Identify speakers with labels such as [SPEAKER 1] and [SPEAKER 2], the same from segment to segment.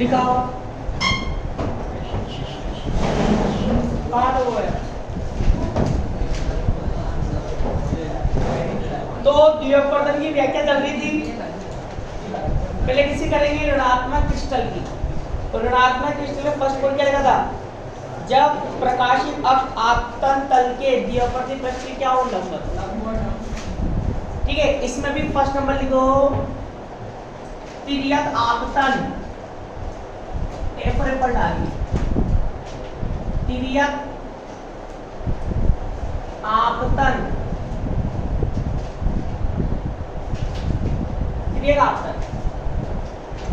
[SPEAKER 1] दिखाओ कहाँ वो है। तो द्विअपवर्तन की व्याख्या चल रही थी। पहले किसी करेंगे ऋणात्मक क्रिस्टल की। तो ऋणात्मक क्रिस्टल में फर्स्ट पॉइंट क्या लिखा था, जब प्रकाशित अक्ष आपतन तल के द्विअपवर्ती पृष्ठ की क्या हो लंबवत। ठीक है, इसमें भी फर्स्ट नंबर लिखो तिर्यक आपतन, ए फॉर एप्पल डालिए, तिर्यक आपतन, तिर्यक आपतन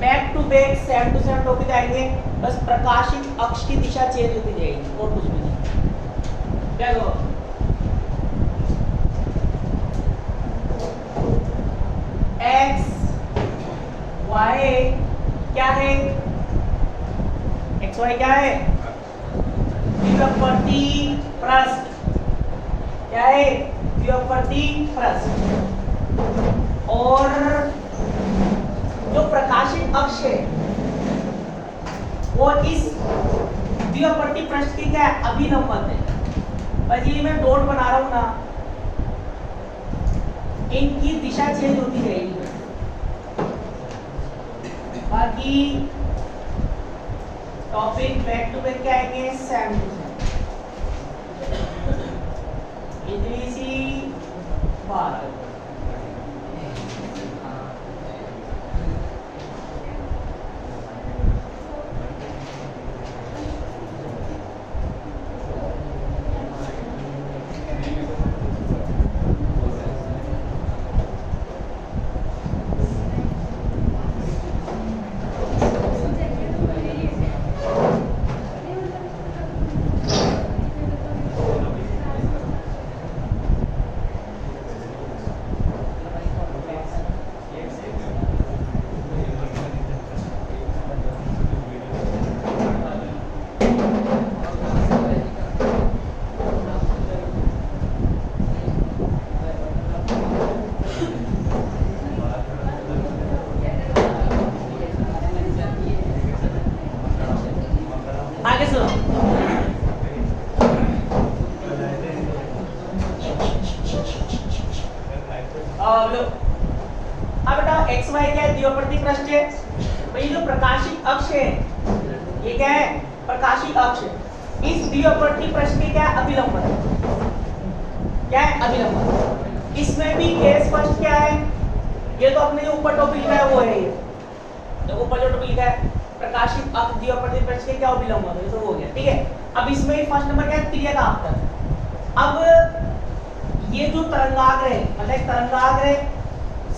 [SPEAKER 1] back to back same to same topic आएंगे। बस प्रकाशित अक्ष की दिशा चेंज होती जाएगी और कुछ भी नहीं। क्या करो एक्स वाई क्या है, एक्स वाई क्या है, द्विअपवर्ती पृष्ठ क्या है, द्विअपवर्ती पृष्ठ। और जो प्रकाशित अक्ष है वो इस द्विअपवर्ती पृष्ठ की क्या है, अभिलंबन है। बस ये मैं डॉट बना रहा हूं ना, इनकी दिशा चेंज होती रहेगी। बाकी टॉपिक बैक टू बैक क्या आएंगे, सेम टू सेम, इतनी सी बात।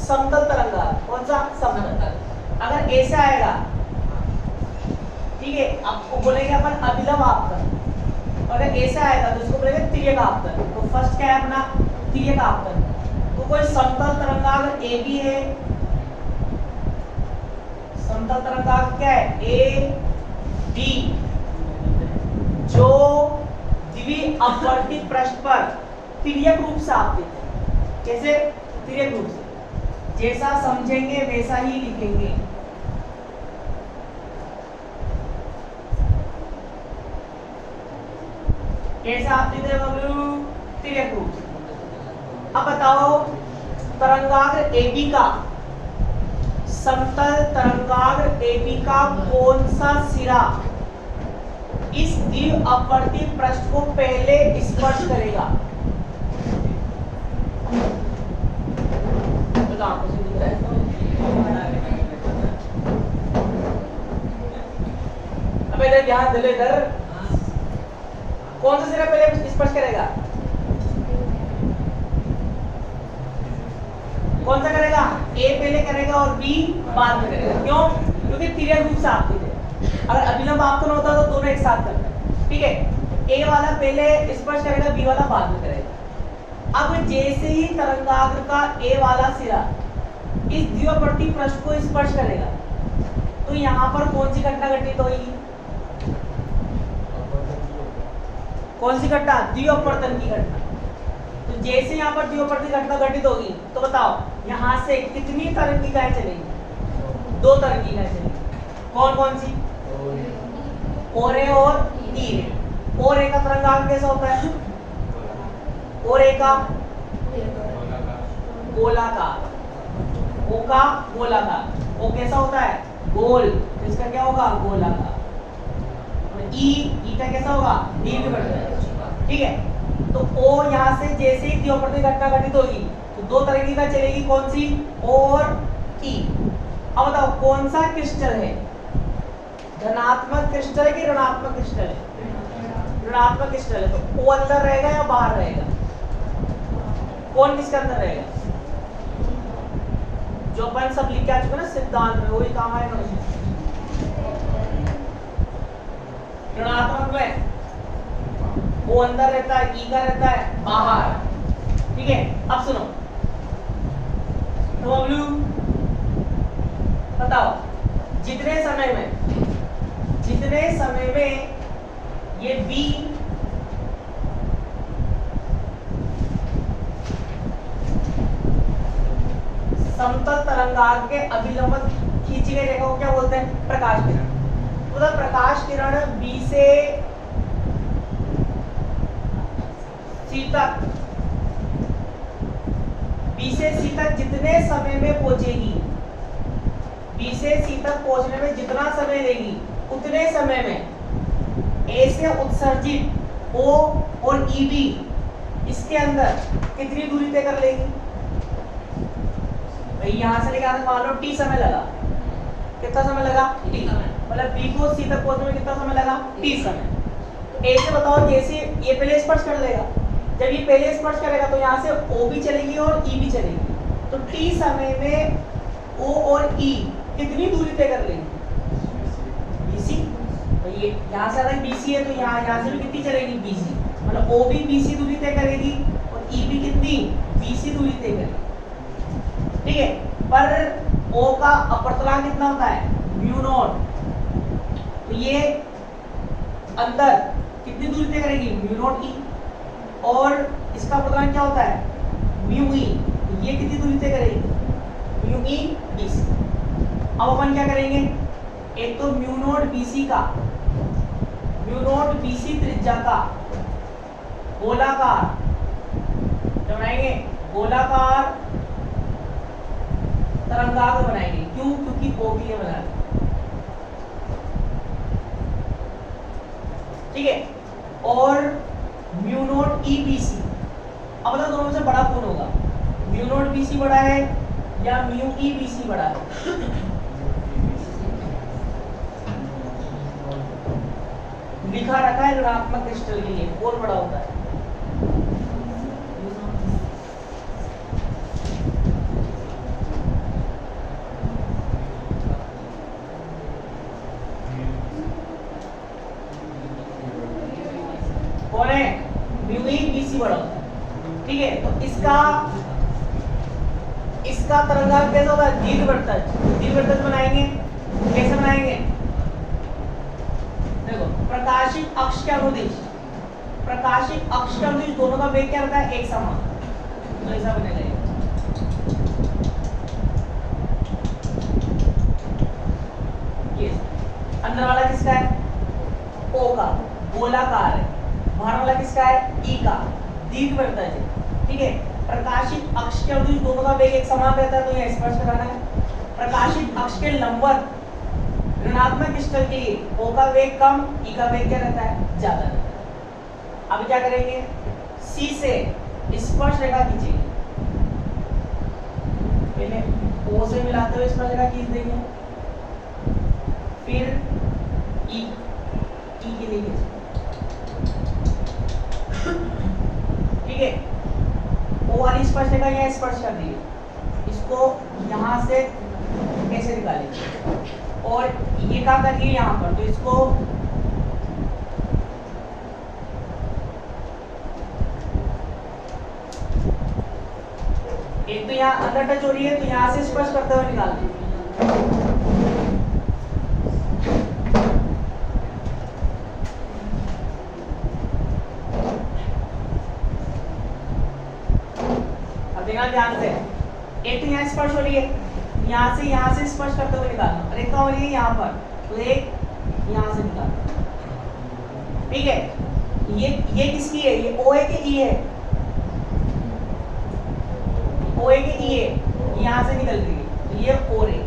[SPEAKER 1] समतल तरंगाग्र, कौन सा समतल, अगर ऐसा आएगा, ठीक है, आपको बोलेंगे अपन अभिलंब आपतन। अगर ऐसा आएगा तो इसको बोलेंगे तिर्यक आपतन। तो फर्स्ट क्या है अपना, तिर्यक आपतन। तो कोई समतल तरंगाग्र ए बी है, समतल तरंगाग्र क्या है, ए बी, जो द्विअपवर्ती पृष्ठ पर तिर्यक रूप से आपतित है। कैसे, तिर्यक रूप से, जैसा समझेंगे वैसा ही लिखेंगे। कैसा आपतित है बबलू, तिर्यक रूप से। अब बताओ तरंगाग्र एबी का, समतल तरंगाग्र एबी का कौन सा सिरा इस द्विअपवर्ती पृष्ठ को पहले स्पर्श करेगा। अब इधर ध्यान दे लो, इधर कौन सा सिरा पहले स्पर्श करेगा, कौन सा करेगा, ए पहले करेगा और बी बाद में करेगा। क्यों, क्योंकि तिर्यक रूप से आपतित है। अगर अभिलंब आपतन होता तो दोनों एक साथ करते हैं। ठीक है, ए वाला पहले स्पर्श करेगा, बी वाला बाद में करेगा। अब जैसे ही तरंगाग्र का ए वाला सिरा इस द्विअपवर्ती पृष्ठ को स्पर्श करेगा तो यहाँ पर कौन सी घटना घटित होगी, कौन सी घटना, द्विअपवर्तन की घटना। तो जैसे यहाँ पर द्विअपवर्ती घटना घटित होगी तो बताओ यहाँ से कितनी तरंगिकाएं चलेंगी, 2 तरंगिकाएं चलेंगी। कौन कौन सी, और ए और ई रे। और ए का तरंगांक कैसा होता है? और ए का गोलाकार, ओ का गोलाकार। ओ कैसा होता है? गोल, तो इसका क्या होगा? गोलाकार। ई का कैसा होगा? दीर्घवृत्त। ठीक है, तो ओ यहाँ से जैसे ही द्विपरमाणु घटना घटित होगी तो दो तरंगिका चलेगी, कौन सी? ओ और ई। अब बताओ कौन सा क्रिस्टल है? धनात्मक क्रिस्टल है कि ऋणात्मक क्रिस्टल है? ऋणात्मक क्रिस्टल है, तो ओ अंदर रहेगा या बाहर रहेगा? कौन किसके अंदर रहेगा? जो अपन सब लिख के आ चुके ना सिद्धांत में, वही काम आएगा। ऋणात्मक में वो अंदर रहता है, ई का रहता है बाहर। ठीक है, अब सुनो तो बबलू बताओ, जितने समय में ये बी समतल तरंगांक के अभिलंब खींची गई रेखा को क्या बोलते हैं? प्रकाश किरण। मतलब प्रकाश किरण बी से सी तक जितने समय में पहुंचेगी, बी से सी तक पहुंचने में जितना समय लेगी उतने समय में ए से उत्सर्जित ओ और ई बी इसके अंदर कितनी दूरी तय कर लेगी? भाई यहाँ से लेकर मान लो टी समय लगा, कितना समय लगा? टी समय। मतलब बी को सी तक पहुंचने में कितना समय लगा? टी समय। ए से बताओ, जैसे ये पहले स्पर्श कर लेगा, जब ये पहले स्पर्श करेगा तो यहाँ से ओ भी चलेगी और ई भी चलेगी, तो टी समय में ओ और ई कितनी दूरी तय कर लेंगे? बीसी। तो ये यहाँ से अगर बीसी है तो यहाँ से भी कितनी चलेगी? बीसी। मतलब ओ भी बीसी दूरी तय करेगी और ई भी कितनी? बीसी दूरी तय करेगी। ठीक है, पर ओ का अपवर्तनांक कितना होता है? Mu naught. तो ये अंदर कितनी दूरी तय करेगी? म्यू नॉट ई। और इसका अपवर्तनांक क्या होता है? Mu E. तो ये कितनी दूरी तय करेगी? Mu E BC. अब अपन क्या करेंगे? एक तो म्यू नॉट बीसी त्रिज्या का गोलाकार बनाएंगे, गोलाकार तरंगांक बनाएंगे। क्यों? क्योंकि ओ के लिए बना है। ठीक है, और mu naught E B C. अब बताओ दोनों में से बड़ा कौन होगा? म्यू नॉट बी सी बड़ा है या म्यू ई बी सी बड़ा है? लिखा रखा है ऋणात्मक क्रिस्टल के लिए कौन बड़ा होता है? कौन है? म्यू ई बी सी बड़ा होता है। ठीक है, तो इसका तरंगांक कैसा होगा? दीर्घवृत्त बनाएंगे। कैसे बनाएंगे? देखो, प्रकाशित अक्ष के अनुदिश दोनों का वेग क्या रहता है? एक समान। तो ऐसा बनेगा ये। अंदर वाला किसका है? ओ का, गोलाकार है। बाहर वाला किसका है? ई का, दीर्घवृत्त है। ठीक है, प्रकाशित अक्ष के अनुदिश दोनों का वेग एक समान रहता है, तो ये स्पर्श कराना है। प्रकाशित अक्ष के लंबवत ऋणात्मक क्रिस्टल के लिए ओ का वेग कम, ई का वेग क्या रहता है? ज्यादा रहता है। अब क्या करेंगे? सी से स्पर्श रेखा खींचेंगे। पहले ओ से मिलाते हुए स्पर्श रेखा खींच देंगे, फिर ई के लिए खींचेंगे। ठीक है, ओ वाली स्पर्श रेखा यहाँ स्पर्श कर दी, इसको यहाँ से कैसे निकालेंगे? और ये क्या करिए यहाँ पर, तो इसको एक तो यहाँ अंदर टच हो रही है, तो यहाँ से स्पर्श करते हुए निकाल देंगे। अब देखना ध्यान से, एक तो यहाँ स्पर्श हो रही है, यहाँ से स्पर्श करते हुए निकालना, और एक हो रही है यहाँ पर, तो एक यहाँ से निकालना। ठीक है, ये किसकी है, ये ओ है कि ई है, ओ है कि ई है, यहां से निकल रही है, तो ये ओ रे,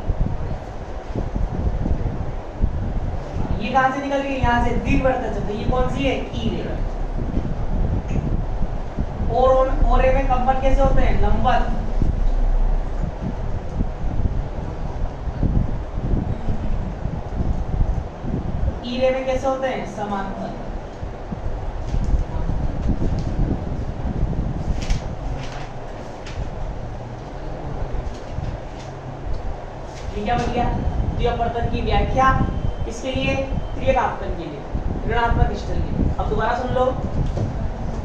[SPEAKER 1] ये कहां से निकल रही है, यहां से द्विवर्तज, तो ये कौन सी है, ई रे। और रे में कंपन कैसे होते हैं, लंबवत, ई रे में कैसे होते हैं, समांतर। क्या बन गया, द्विअपवर्तन की व्याख्या इसके लिए, त्रियक आपतन के लिए, ऋणात्मक स्थिर के लिए। अब दोबारा सुन लो,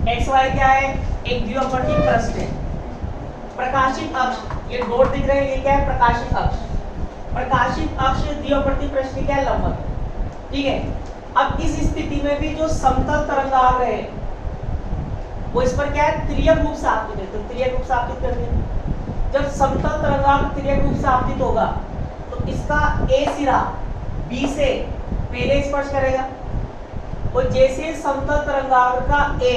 [SPEAKER 1] एक्स वाई क्या है, एक द्विअपवर्ती पृष्ठ है, प्रकाशित अक्ष, ये डॉट दिख रहे हैं, ये क्या है, प्रकाशित अक्ष, प्रकाशित अक्ष द्विअपवर्ती पृष्ठ की क्या है, लंबवत, ठीक है। अब इस स्थिति में भी जो समतल तरंगाग्र है वो इस पर क्या है, त्रियक रूप से आपतित है, तो त्रियक रूप से आपतित कर दें। जब समतल तरंगाग्र त्रियक रूप से आपतित होगा तो इसका ए सिरा बी से पहले स्पर्श करेगा, और जैसे समतल तरंगाग्र का ए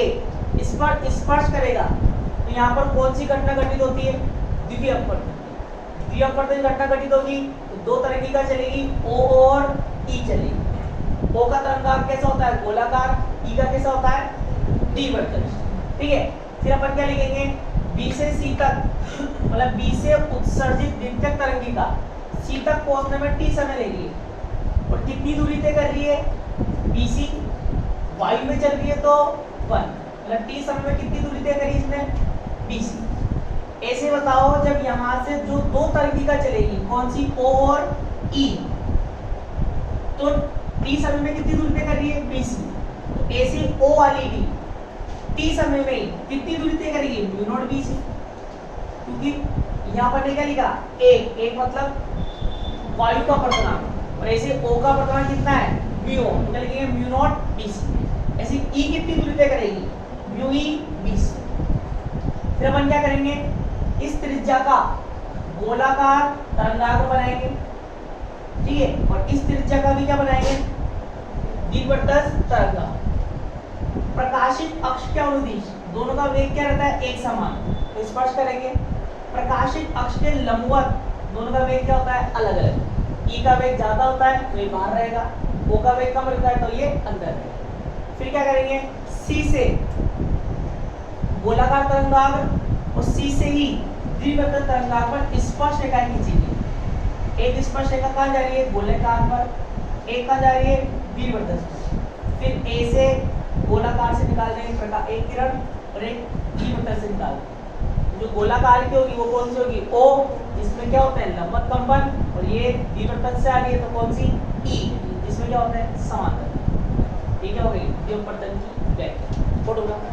[SPEAKER 1] इस पर स्पर्श करेगा तो यहाँ पर कौन सी घटना घटित होती है, द्विअपवर्तन। द्विअपवर्तन घटना घटित होगी तो दो तरह की का चलेगी, ओ और ई चलेगी। ओ का तरंगाग्र कैसा होता है, गोलाकार, ई का कैसा होता है, द्विवर्तन, ठीक है। फिर अपन क्या लिखेंगे, बी से सी तक, मतलब बी से उत्सर्जित द्वितीयक तरंगिका सी तक पहुंचने में टी समय लेगी, और कितनी दूरी तय कर रही है, बीसी, वायु में चल रही है तो 1, मतलब टी समय में कितनी दूरी तय करी इसने, बीसी। ऐसे बताओ जब यहां से जो दो तरंगिका चलेगी, कौन सी, ओ और ई, तो टी समय में कितनी दूरी तय कर रही है, बीसी, तो ए से ओ वाली डी टी समय में कितनी दूरी तय करेगी, म्यू नॉट बी सी, क्योंकि यहाँ पर क्या लिखा, एक मतलब वायु का अपवर्तनांक, और ऐसे ओ का अपवर्तनांक कितना है, म्यू, तो लिखेंगे म्यू नॉट बी सी। ऐसे ई कितनी दूरी तय करेगी, म्यू ई बी सी। फिर अपन क्या करेंगे, इस त्रिज्या का गोलाकार तरंगाग्र बनाएंगे, ठीक है, और इस त्रिज्या का भी क्या बनाएंगे, द्विवर्तज तरंगाग्र। प्रकाशित अक्ष के अनुदिश दोनों का वेग क्या रहता है, एक समान, तो स्पर्श करेंगे। प्रकाशित अक्ष के लंबवत दोनों का वेग क्या होता है, अलग अलग, ई का वेग ज्यादा होता है तो ये बाहर रहेगा, ओ का वेग कम रहता है तो ये अंदर रहेगा। फिर क्या करेंगे, सी से गोलाकार तरंगाग्र और सी से ही द्विवर्तज तरंगाग्र पर स्पर्श रेखाएं खींचेंगे। एक स्पर्श रेखा कहाँ जा रही है, गोलाकार पर, एक कहाँ जा रही है, द्विवर्तज पर। फिर ए से गोलाकार से निकाल देंगे प्रकाश, एक किरण, और एक द्विवर्तज से निकाल देंगे। जो गोलाकार की होगी वो कौन सी होगी, ओ, जिसमें क्या होता है, लंबवत कंपन, और ये द्विवर्तज से आ रही है तो कौन सी, ई, जिसमें क्या होता है, समांतर। ठीक है, हो गई द्विवर्तन की व्याख्या। फोटोग्राफ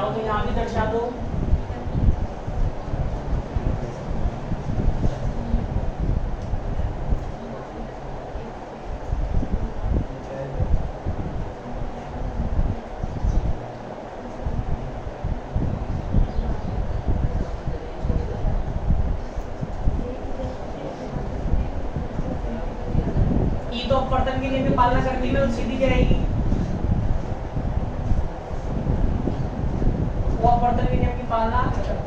[SPEAKER 1] तो यहाँ भी दर्शा दो। ई तो अपवर्तन के लिए भी पालना करती है, तो सीधी जाएगी, वो अपवर्तन के नियम की पालना करती है।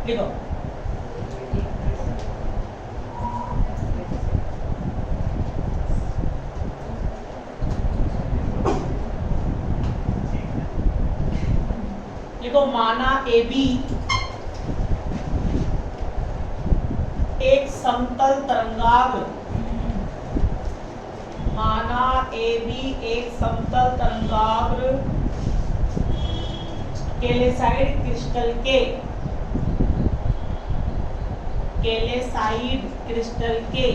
[SPEAKER 1] लिखो लिखो माना AB एक समतल तरंगाग्र, माना AB एक समतल तरंगाग्र कैल्साइट क्रिस्टल के, कैल्साइट क्रिस्टल के,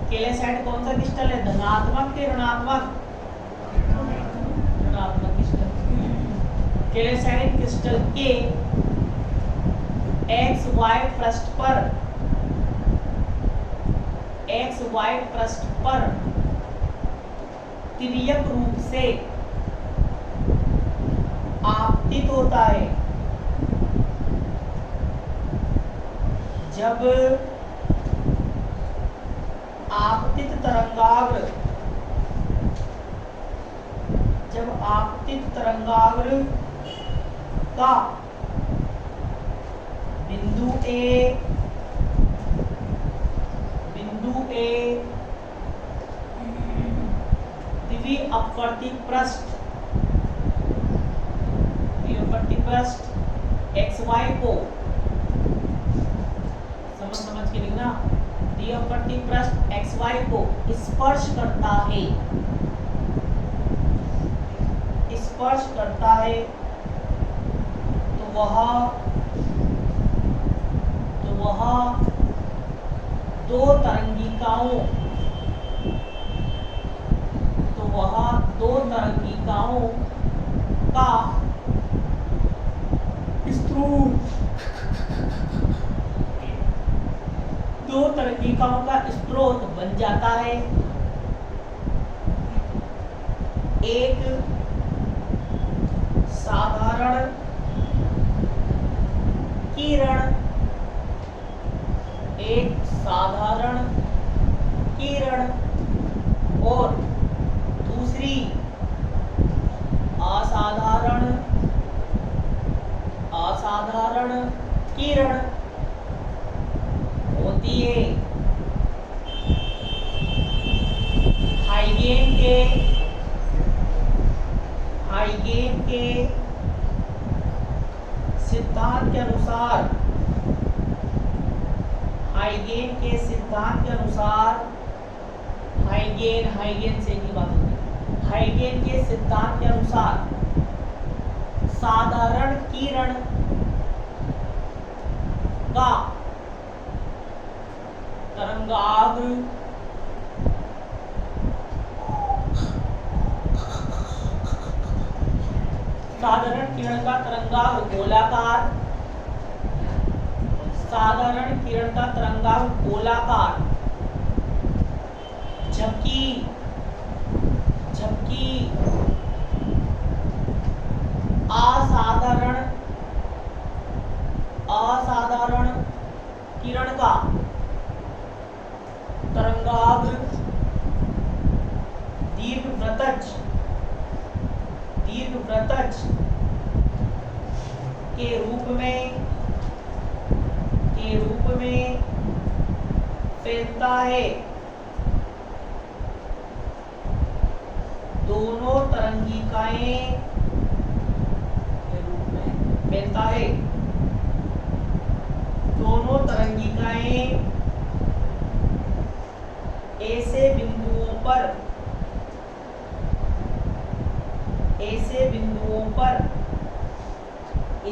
[SPEAKER 1] कैल्साइट कौन सा क्रिस्टल है, धनात्मक के ऋणात्मक, ऋणात्मक क्रिस्टल, कैल्साइट क्रिस्टल के XY पृष्ठ पर, XY पृष्ठ पर तिर्यक रूप से आपतित होता है। जब आपतित तरंगाग्र, जब आपतित तरंगाग्र का बिंदु A द्विअपवर्ती पृष्ठ XY को समझ के लिखना, द्विअपवर्ती पृष्ठ XY को स्पर्श करता है, स्पर्श करता है तो वह दो तरंगिकाओं का स्रोत, दो तरंगिकाओं का स्रोत बन जाता है। एक साधारण किरण, एक साधारण किरण और दूसरी असाधारण किरण होती है। हाइगेन के सिद्धांत के अनुसार, हाइगेन के सिद्धांत के अनुसार, हाइगेन से की बात होती है, हाइगेन के सिद्धांत के अनुसार साधारण किरण का तरंगाग्र गोलाकार, साधारण किरण का तरंगाग्र गोलाकार, जबकि असाधारण किरण का तरंगाग्र दीर्घवृत्तज के रूप में फैलता है। दोनों तरंगिकाएं के रूप में फैलता है। दोनों तरंगिकाएं ऐसे बिंदुओं पर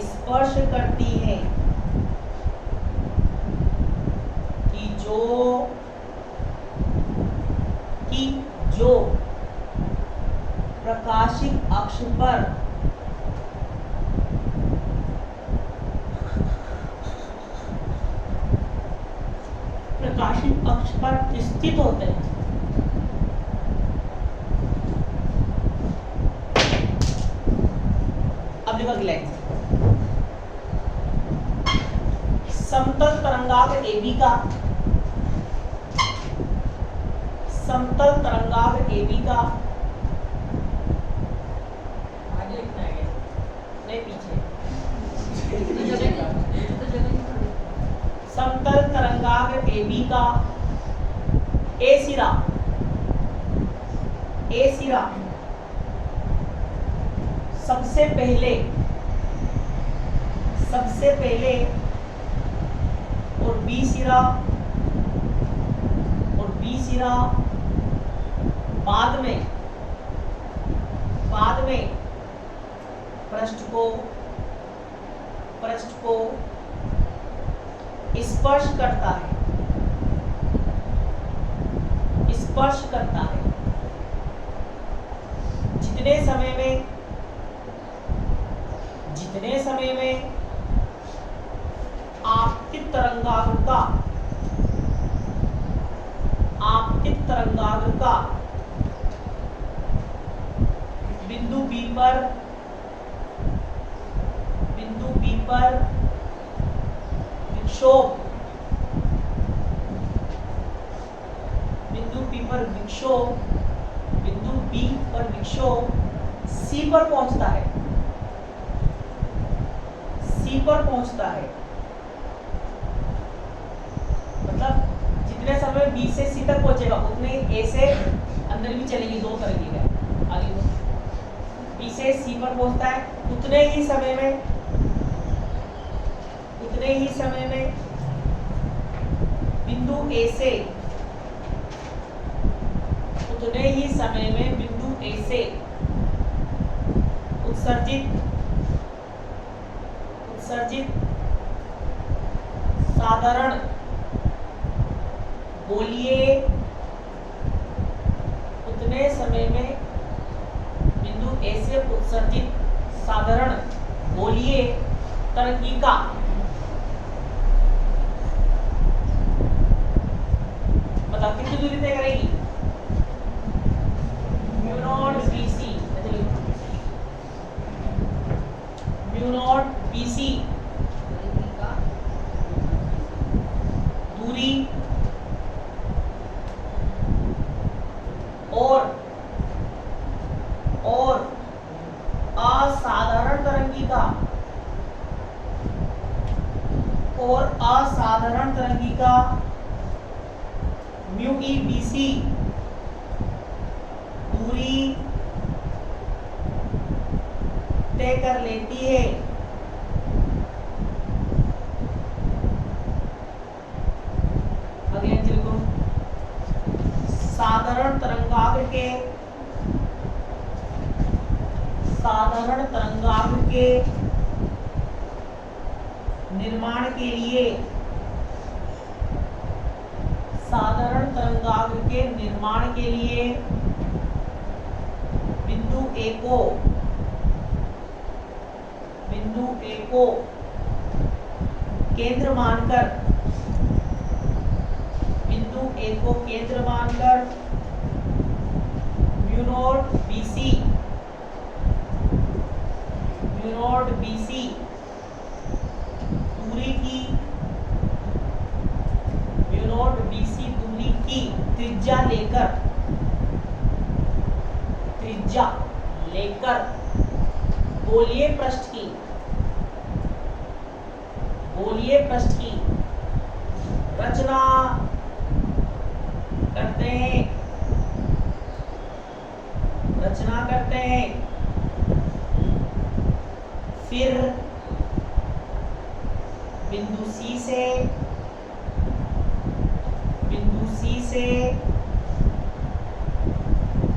[SPEAKER 1] स्पर्श करती हैं कि जो प्रकाशिक अक्ष पर स्थित होते हैं। अब देखो अगली लाइन, समतल तरंगाग्र AB का, समतल तरंगाग्र AB का आगे लिखना है, नहीं पीछे AB का ए सिरा सबसे पहले और बी सिरा बाद में पृष्ठ को स्पर्श करता है जितने समय में आपतित तरंगाग्र बिंदु बी पर विक्षोभ बिंदु बी पर विक्षोभ सी पर पहुंचता है मतलब जितने समय बी से सी तक पहुंचेगा उतने ए से अंदर भी चलेगी, दो तरह की है आगे बी से सी पर पहुंचता है उतने ही समय में बिंदु ए से उत्सर्जित साधारण गोलीय उतने समय में बिंदु ए से उत्सर्जित साधारण गोलीय तरंगिका मतलब कितनी दूरी तय करेगी म्यू नॉट BC दूरी और असाधारण तरंगिका म्यू ई BC दूरी तय कर लेती है। अगले लिखो साधारण तरंगाग्र के निर्माण के लिए बिंदु ए को केंद्र मानकर म्यू नॉट BC दूरी की त्रिज्या लेकर गोलीय पृष्ठ की रचना करते हैं फिर बिंदु C से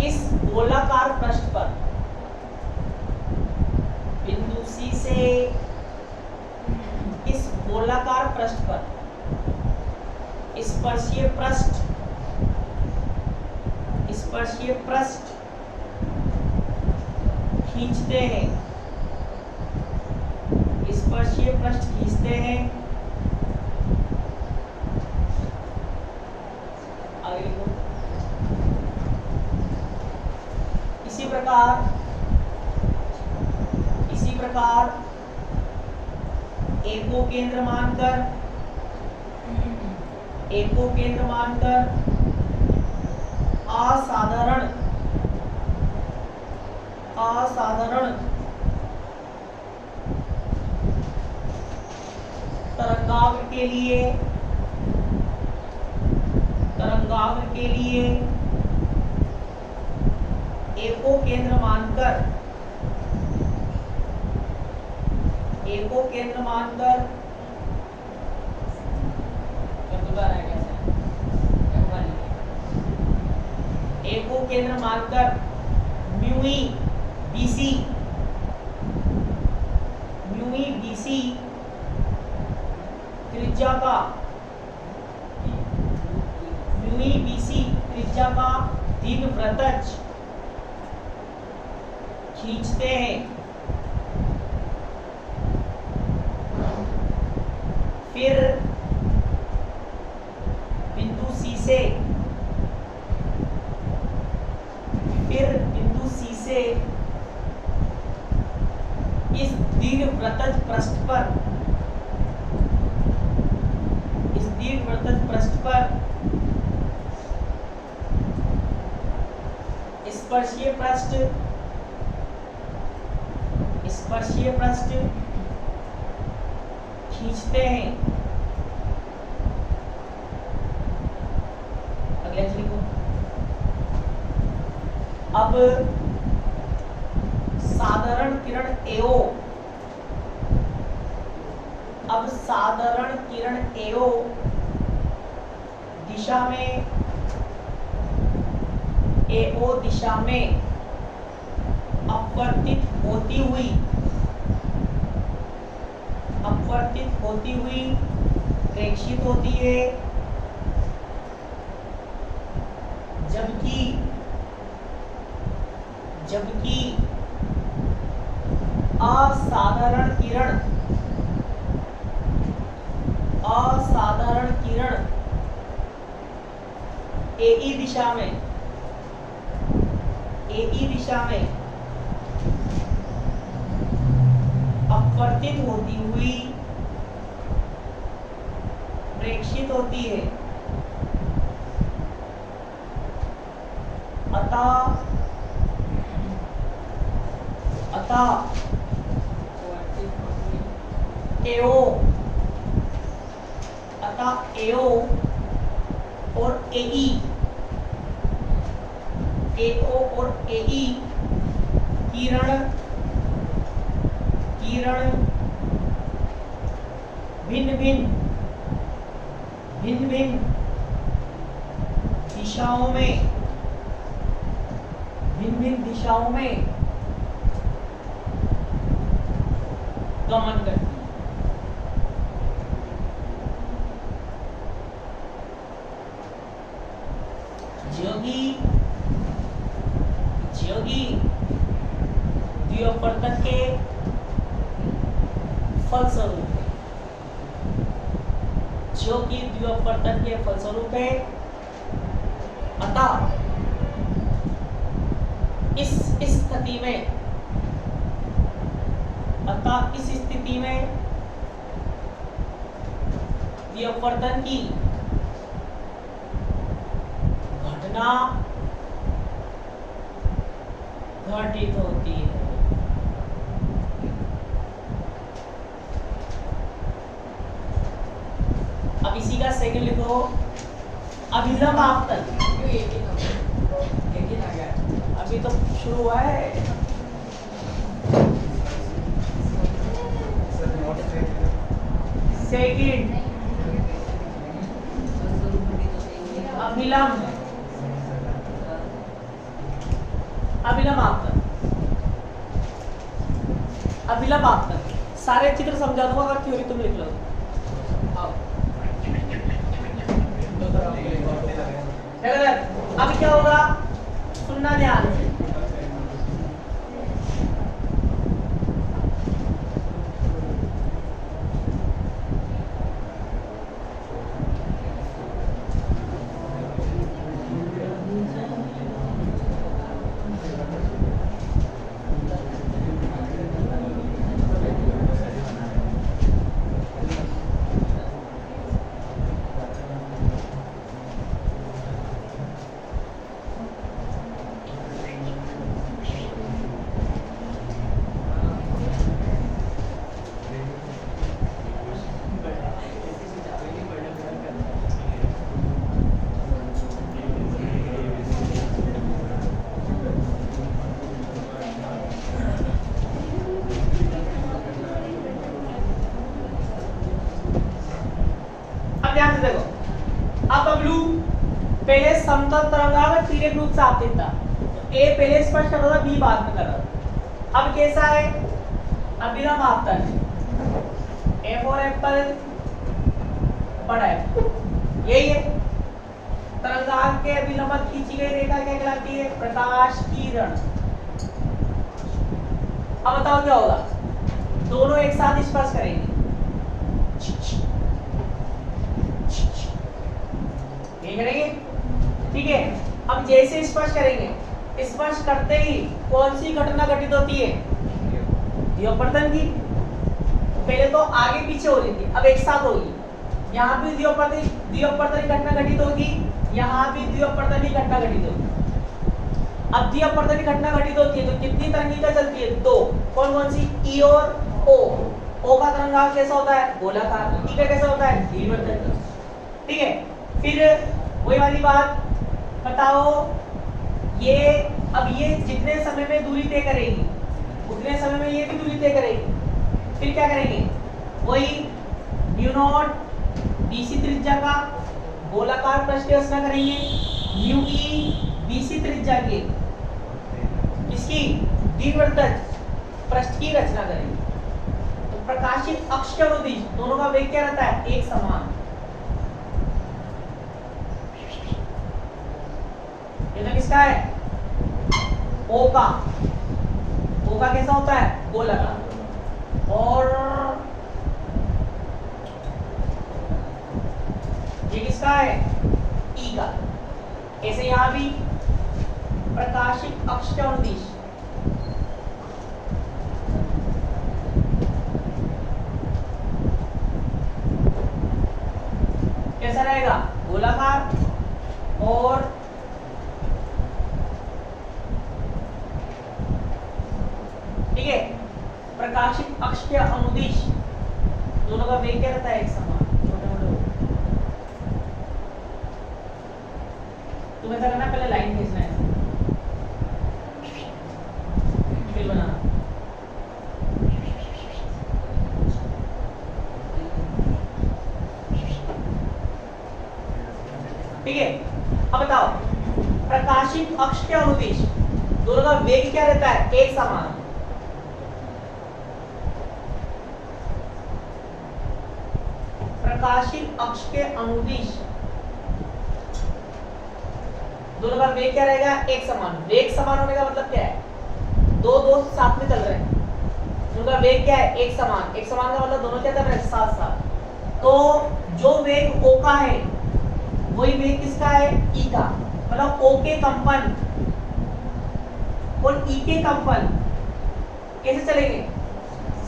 [SPEAKER 1] इस गोलाकार पृष्ठ पर स्पर्शीय पृष्ठ खींचते हैं आगे लिखो। इसी प्रकार ए को केंद्र मानकर असाधारण तरंगाग्र के लिए वर्गाग्र के लिए ए को केंद्र मानकर म्यू ई बीसी त्रिज्या का दीर्घवृत्तज खींचते हैं, फिर बिंदु सी से इस दीर्घवृत्तज पृष्ठ पर स्पर्शीय पृष्ठ खींचते हैं। अगला लिखो। अब साधारण किरण एओ दिशा में अपवर्तित होती हुई प्रेक्षित होती है, जबकि असाधारण किरण एई दिशा में अपवर्तित होती हुई प्रेक्षित होती है, अतः एओ और एई किरण भिन्न दिशाओं में गमन करती है। ज्योगी द्विअपवर्तक के फलस्वरूप है, अतः इस स्थिति में द्विअपवर्तन की घटना घटित होती है। अब इसी का सेकंड लिखो, अभिलंब आपतन। अभी तो शुरू हुआ है। सेकंड अभिलंब आपतन। सारे चित्र समझा दूंगा, अगर थ्योरी तुम लिख लो। अब क्या होगा, सुनना ध्यान से। पहले समतल तरंगाग्र तिर्यक रूप से आपतित था, तो ए पहले स्पर्श कर रहा था, बी बाद में कर रहा था। अब कैसा है, अभिलंब आपतन, एफ और एप्पल बड़ा है, यही है। तरंगाग्र के अभिलंब खींची गई रेखा क्या कहलाती है, प्रकाश किरण। अब बताओ क्या होगा, दोनों एक साथ स्पर्श करेंगे, ये करेंगे, ठीक है। अब जैसे स्पर्श करेंगे, स्पर्श करते ही कौन सी घटना घटित होती है, द्विअपवर्तन की। पहले तो आगे पीछे हो रही थी, अब एक साथ होगी। यहाँ भी द्विअपवर्तन की घटना घटित होगी, यहाँ भी द्विअपवर्तन की घटना घटित होगी। अब द्विअपवर्तन की घटना घटित होती है तो कितनी तरंगिका चलती है, दो। कौन कौन सी, ई और ओ। ओ का तरंगाग्र कैसा होता है, गोलाकार। ई का कैसा होता है, द्विवर्तन। ठीक है, फिर वही वाली बात बताओ, ये अब ये जितने समय में दूरी तय करेगी उतने समय में ये भी दूरी तय करेगी। फिर क्या करेंगे, वही म्यू नॉट बीसी त्रिज्या का गोलाकार पृष्ठ की रचना करेंगे, म्यू ई बीसी त्रिज्या के इसकी दीर्घवृत्त पृष्ठ की रचना करेंगे। तो प्रकाशित अक्ष के अनुदिश दोनों का वेग क्या रहता है, एक समान। ये तो किसका है, ओ का। ओ का कैसा होता है, गोलाकार। और ये किसका है, ई का। ऐसे यहां भी प्रकाशित अक्ष के अनुदिश कैसा रहेगा, गोलाकार। और ठीक है, प्रकाशित अक्ष के अनुदिश दोनों का वेग क्या रहता है, एक समान। तुम्हें ऐसा करना, पहले लाइन खींचना है, फिर बनाना। ठीक है, अब बताओ, प्रकाशित अक्ष के अनुदिश दोनों का वेग क्या रहता है, एक समान। प्रकाशित अक्ष के अनुदिश दोनों का वेग क्या रहेगा, एक समान। वेग समान होने का मतलब क्या है, दो दोस्त साथ में चल रहे हैं, उनका वेग क्या है, एक समान। एक समान का मतलब दोनों क्या चल रहे हैं, साथ साथ। तो जो वेग ओ का है वही वेग किसका है, ई का। मतलब ओ के कंपन और ई के कंपन कैसे चलेंगे,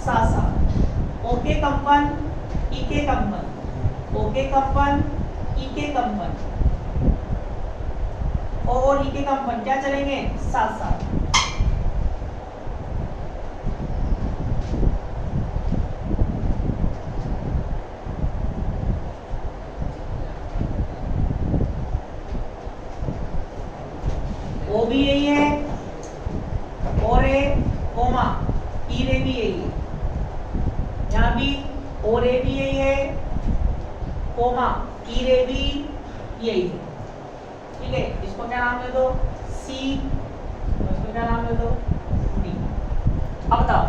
[SPEAKER 1] साथ साथ। ओ के कंपन, ई के कंपन, ओ के कंपन, ई के कंपन और ई के कंपन क्या चलेंगे, साथ साथ। ओ भी यही है, और ए कोमा ई रे भी यही है। यहाँ भी ओ रे भी यही है, कोमा ई रे भी यही है। ठीक है, इसको क्या नाम दे दो, सी, इसको क्या नाम दे दो, डी। अब बताओ,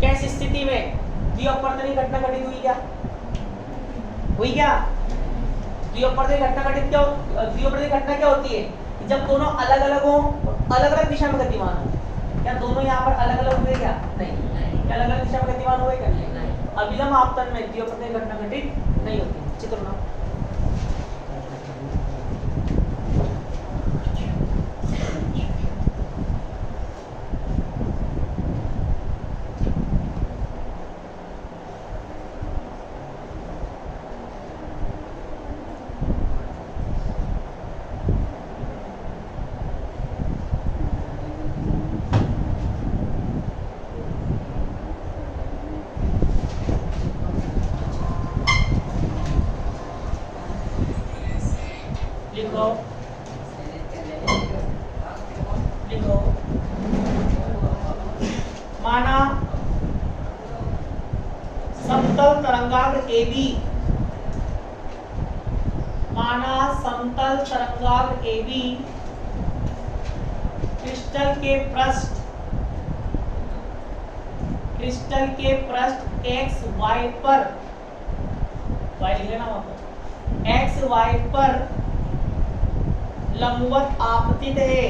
[SPEAKER 1] कैसी स्थिति में द्विअपवर्तनीय घटना घटित हुई, क्या हुई, क्या द्विअपवर्तनीय घटना घटित, क्या द्विअपवर्तनीय घटना क्या होती है, जब दोनों अलग अलग हो, अलग अलग दिशा में गतिमान हो। क्या दोनों यहाँ पर अलग अलग हुए, क्या नहीं, क्या अलग अलग दिशा में गतिमान हुए, क्या नहीं। अभिलंब आपतन में द्विअपवर्तनीय घटना घटित नहीं होती। चित्र बनाओ। लिखो, लिखो, माना समतल तरंगाग्र AB माना समतल तरंगाग्र AB क्रिस्टल के पृष्ठ एक्स वाई पर, वाई लिख लेना वहां पर, एक्स वाई पर लंबवत आपतित है।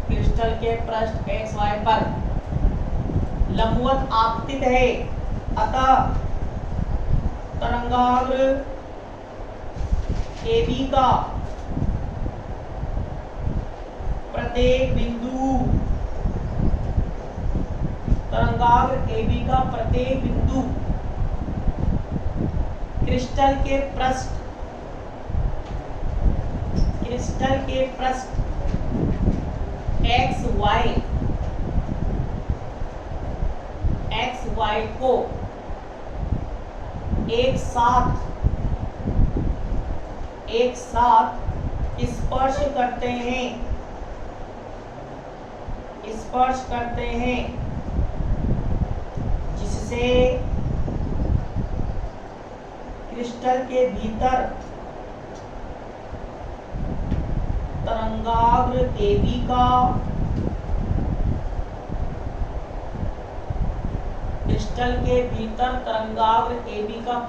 [SPEAKER 1] क्रिस्टल के पृष्ठ एक्स वाई पर लंबवत आपतित है, अतः तरंगाग्र AB का प्रत्येक बिंदु, तरंगाग्र AB का प्रत्येक बिंदु क्रिस्टल के पृष्ठ एक्स वाई को एक साथ स्पर्श करते हैं, जिससे क्रिस्टल के भीतर तरंगाग्र AB का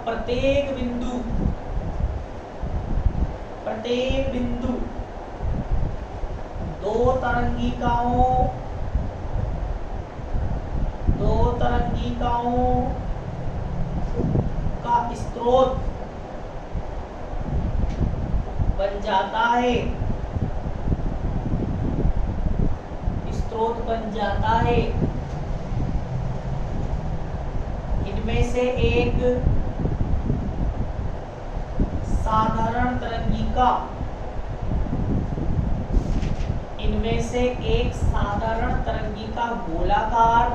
[SPEAKER 1] प्रत्येक बिंदु दो तरंगिकाओं का स्रोत बन जाता है। इनमें से एक साधारण तरंगिका गोलाकार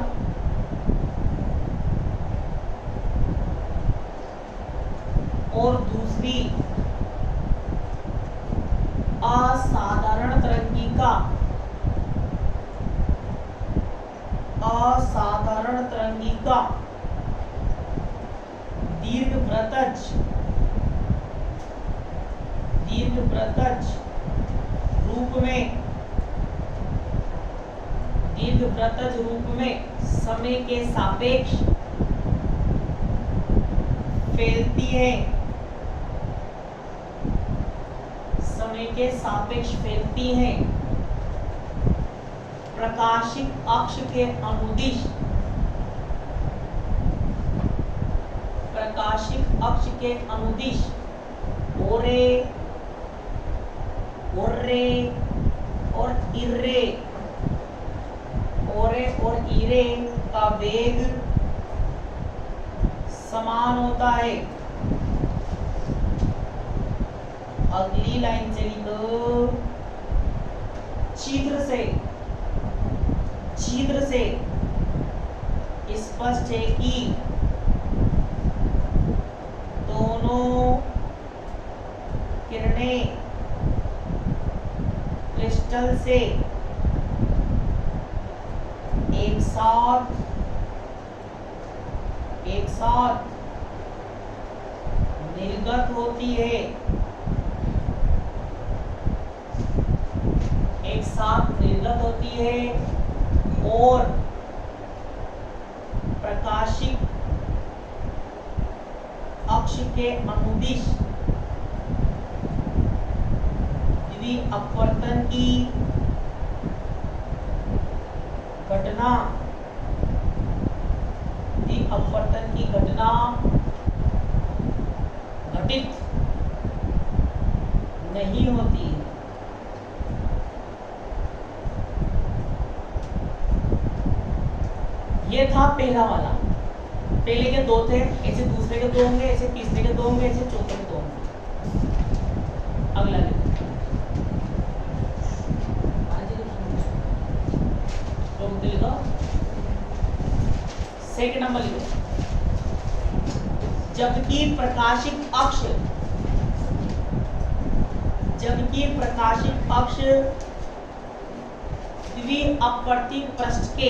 [SPEAKER 1] और दूसरी असाधारण तरंगिका दीर्घवृत्तज रूप में समय के सापेक्ष फैलती हैं, प्रकाशिक अक्ष के अनुदिश ओरे और इरे का वेग समान होता है। अगली लाइन चली तो छिद्र से स्पष्ट है कि दोनों किरणें क्रिस्टल से एक साथ निर्गत होती है और प्रकाशिक अक्ष के अनुदिश द्विअपवर्तन की घटना घटित नहीं होती है। ये था पहला वाला। पहले के दो थे, ऐसे दूसरे के दो होंगे, ऐसे तीसरे के दो होंगे, ऐसे चौथे के दो होंगे। अगला लिखो, सेकंड नंबर लिखो। जबकि प्रकाशिक अक्ष द्विअपवर्ती पृष्ठ के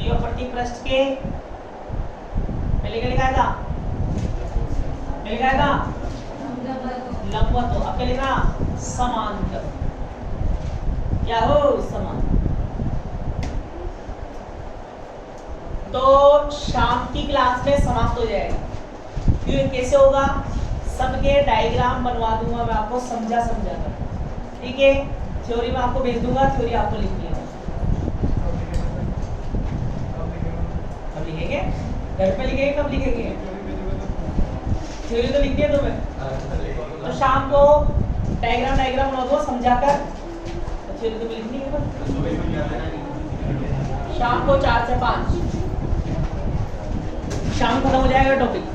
[SPEAKER 1] ये अपवर्ती पृष्ठ के पहले क्या लिखा था, पहले क्या था लंबवत, अब क्या लिखा समांतर, क्या हो समांतर। तो शाम की क्लास में समाप्त हो जाएगा। ये कैसे होगा, सबके डायग्राम बनवा दूंगा मैं आपको समझा कर, ठीक है। थ्योरी में आपको भेज दूंगा, थ्योरी आपको लिखनी है। कब लिखेंगे, घर पे लिखेंगे, कब लिखेंगे, थ्योरी तो लिखनी है तुम्हें। तो शाम को डायग्राम बना दो समझाकर, थ्योरी तो लिखनी है बस। शाम को 4 से 5 शाम खत्म हो जाएगा टॉपिक।